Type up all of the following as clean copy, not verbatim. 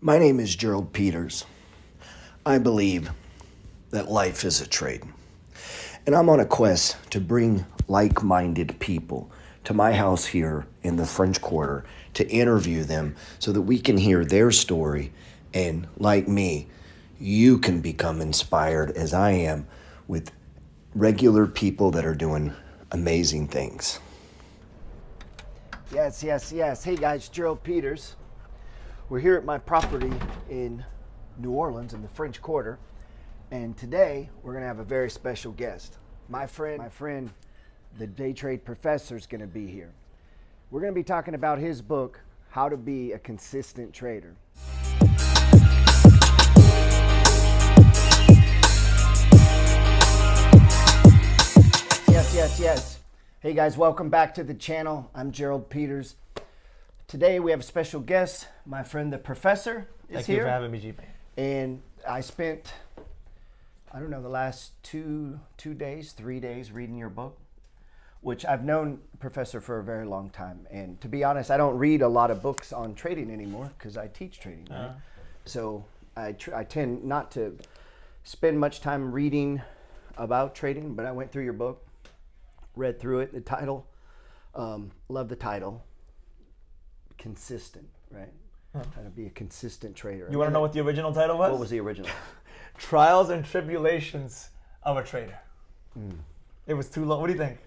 My name is Gerald Peters. I believe that life is a trade. And I'm on a quest to bring like-minded people to my house here in the French Quarter to interview them so that we can hear their story. And like me, you can become inspired as I am with regular people that are doing amazing things. Yes. Hey guys, Gerald Peters. We're here at my property in New Orleans in the French Quarter, and today we're going to have a very special guest. My friend, the day trade professor, is going to be here. We're going to be talking about his book, How to Be a Consistent Trader. Yes. Hey guys, welcome back to the channel. I'm Gerald Peters. Today we have a special guest. My friend the professor is here. Thank you for having me, GP. And I spent, I don't know, the last 3 days reading your book, which I've known Professor for a very long time. And to be honest, I don't read a lot of books on trading anymore because I teach trading, right? So I tend not to spend much time reading about trading, but I went through your book, read through it, the title, love the title, Consistent, right? How to be a consistent trader. You want to know what the original title was? What was the original? Trials and Tribulations of a Trader. It was too long. What do you think?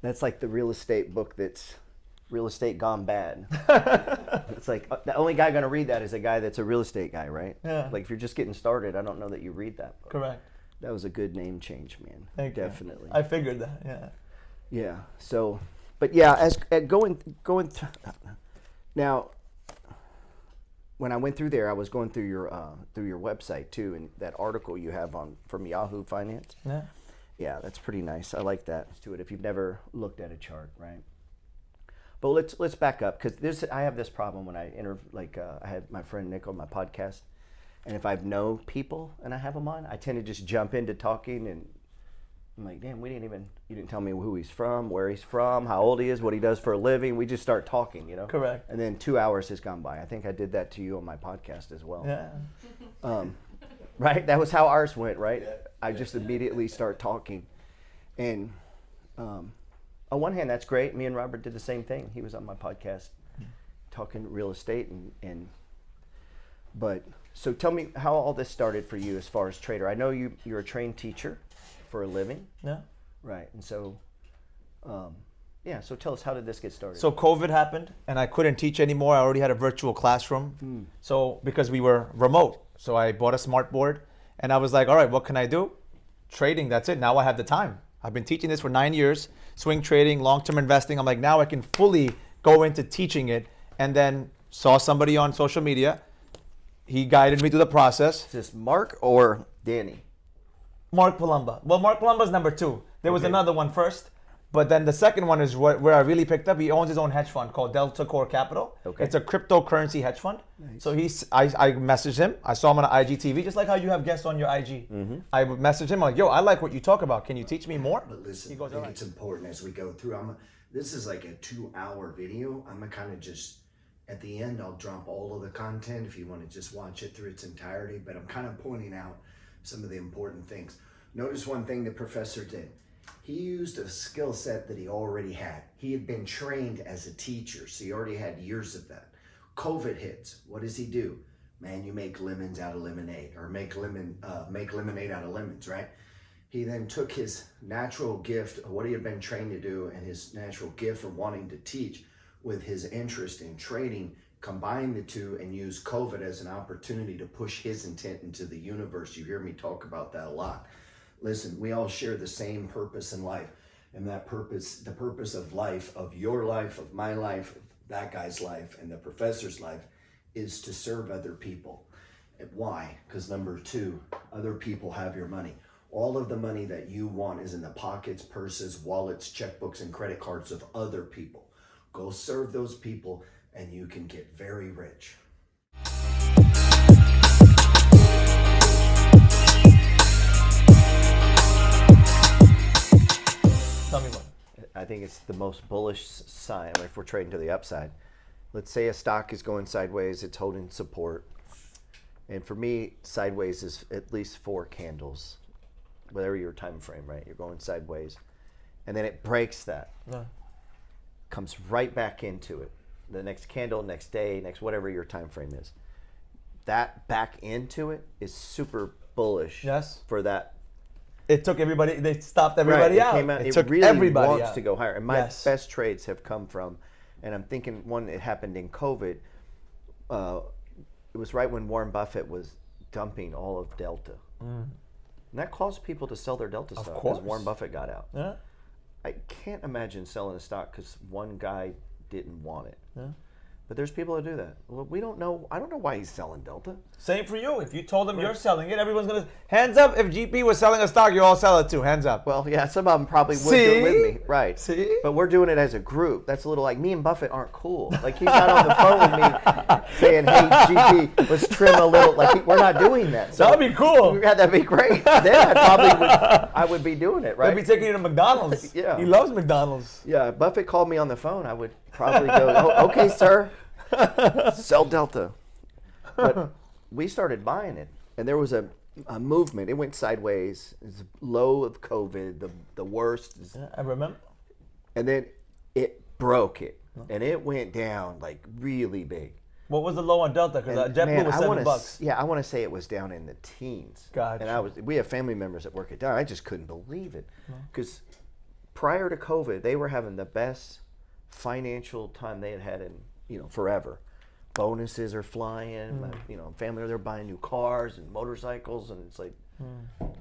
That's like the real estate book that's real estate gone bad. It's like the only guy going to read that is a guy that's a real estate guy, right? Yeah. Like if you're just getting started, I don't know that you read that book. Correct. That was a good name change, man. Thank you. Definitely. I figured that, yeah. Yeah. So, but yeah, as going through now, when I went through there, I was going through your website too, and that article you have from Yahoo Finance. Yeah. Yeah, that's pretty nice. I like that to it. If you've never looked at a chart, right? But let's back up because I have this problem when I I had my friend Nick on my podcast, and if I know people and I have them on, I tend to just jump into talking, and I'm like, damn, you didn't tell me who he's from, where he's from, how old he is, what he does for a living. We just start talking, you know? Correct. And then 2 hours has gone by. I think I did that to you on my podcast as well. Yeah. Right? That was how ours went, right? Yeah. I just immediately start talking. And on one hand, that's great. Me and Robert did the same thing. He was on my podcast talking real estate. But so tell me how all this started for you as far as trader. I know you're a trained teacher for a living. Yeah. Right. And so, so tell us, how did this get started? So COVID happened and I couldn't teach anymore. I already had a virtual classroom. So because we were remote, so I bought a smart board and I was like, all right, what can I do? Trading, that's it. Now I have the time. I've been teaching this for 9 years, swing trading, long-term investing. I'm like, now I can fully go into teaching it. And then saw somebody on social media. He guided me through the process. Is this Mark or Danny? Mark Palumba. Well, Mark Palumba's number 2. There was another one first, but then the second one is where I really picked up. He owns his own hedge fund called Delta Core Capital. Okay. It's a cryptocurrency hedge fund. Nice. So I messaged him. I saw him on IGTV, just like how you have guests on your IG. I messaged him, I'm like, yo, I like what you talk about. Can you teach me more? But listen, he goes, I think it's important as we go through. This is like a 2-hour video. I'm going to kind of just, at the end, I'll drop all of the content if you want to just watch it through its entirety. But I'm kind of pointing out some of the important things. Notice one thing the professor did. He used a skill set that he already had. He had been trained as a teacher, so he already had years of that. COVID hits. What does he do? Man, you make lemons out of lemonade, or make lemonade out of lemons, right? He then took his natural gift of what he had been trained to do and his natural gift of wanting to teach with his interest in trading, combined the two and used COVID as an opportunity to push his intent into the universe. You hear me talk about that a lot. Listen, we all share the same purpose in life, and that purpose, the purpose of life, of your life, of my life, of that guy's life, and the professor's life, is to serve other people. And why? Because number 2, other people have your money. All of the money that you want is in the pockets, purses, wallets, checkbooks, and credit cards of other people. Go serve those people, and you can get very rich. Tell me what. I think it's the most bullish sign if we're trading to the upside. Let's say a stock is going sideways, it's holding support. And for me, sideways is at least 4 candles, whatever your time frame, right? You're going sideways. And then it breaks that. Yeah. Comes right back into it. The next candle, next day, next whatever your time frame is. That back into it is super bullish. Yes. For that. It took everybody. They stopped everybody Right, out. It came out. It took really everybody wants out. to go higher. And my Yes. best trades have come from, and I'm thinking one it happened in COVID. It was right when Warren Buffett was dumping all of Delta. And that caused people to sell their Delta stock course. because Warren Buffett got out. Yeah. I can't imagine selling a stock because one guy didn't want it. Yeah. But there's people that do that. Well, we don't know. I don't know why he's selling Delta. Same for you. If you told them you're selling it, everyone's gonna hands up. If GP was selling a stock, you all sell it too. Hands up. Well, yeah, some of them probably would do See? it with me, right? See? But we're doing it as a group. That's a little like me and Buffett aren't cool. Like he's not on the phone with me saying, "Hey, GP, let's trim a little." Like we're not doing that. So That'd be cool. yeah, that'd be great. Then I would be doing it, right? They'd be taking you to McDonald's. Yeah. He loves McDonald's. Yeah, if Buffett called me on the phone, I would probably go, "Oh, okay, sir, sell Delta." But we started buying it, and there was a movement. It went sideways. It was low of COVID, the worst. Yeah, I remember. And then it broke it, and it went down like really big. What was the low on Delta? Because And, JetBlue was man, $7. Yeah, I want to say it was down in the teens. Gotcha. And we have family members that work it down. I just couldn't believe it because prior to COVID, they were having the best financial time they had had in forever. Bonuses are flying. Family they're buying new cars and motorcycles, and it's like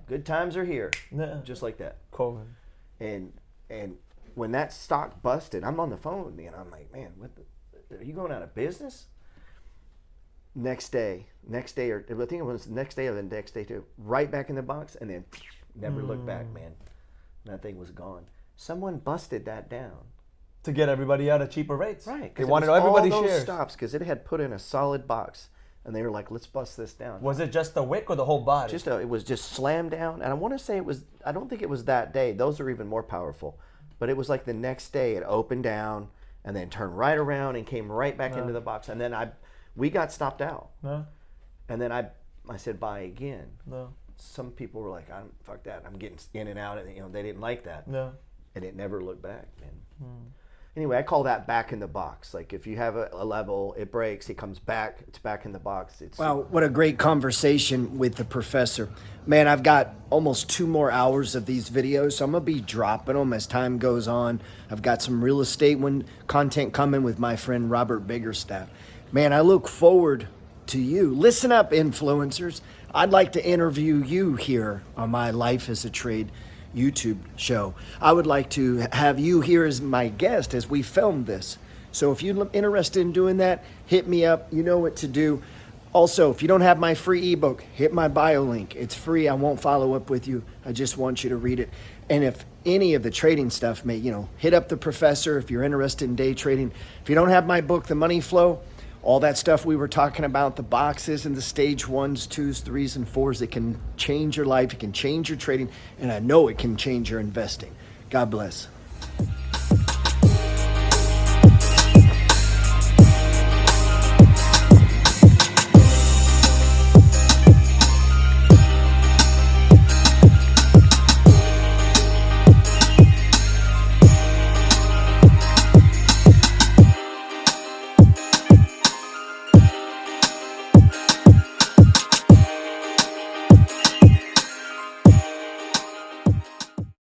good times are here, Yeah. just like that. COVID. And when that stock busted, I'm on the phone and I'm like, man, are you going out of business? Next day, or I think it was the next day or the next day too, right back in the box, and then never looked back, man. That thing was gone. Someone busted that down. To get everybody out at cheaper rates. Right. They wanted everybody all those shares. stops because it had put in a solid box, and they were like, let's bust this down. Was it just the wick or the whole body? It was just slammed down, and I want to say it was. I don't think it was that day. Those are even more powerful, but it was like the next day. It opened down and then turned right around and came right back into the box, and then we got stopped out. No. And then I said buy again. No. Some people were like, fuck that. I'm getting in and out, and they didn't like that. No. And it never looked back, man. Anyway, I call that back in the box. Like if you have a level, it breaks, it comes back, it's back in the box. Wow, what a great conversation with the professor. Man, I've got almost 2 more hours of these videos, so I'm going to be dropping them as time goes on. I've got some real estate content coming with my friend Robert Biggerstaff. Man, I look forward to you. Listen up, influencers. I'd like to interview you here on my Life as a Trade YouTube show. I would like to have you here as my guest as we film this. So if you're interested in doing that, hit me up. You know what to do. Also, if you don't have my free ebook, hit my bio link. It's free. I won't follow up with you. I just want you to read it. And if any of the trading stuff hit up the professor if you're interested in day trading. If you don't have my book, The Money Flow, all that stuff we were talking about, the boxes and the stage 1s, 2s, 3s, and 4s, it can change your life. It can change your trading. And I know it can change your investing. God bless.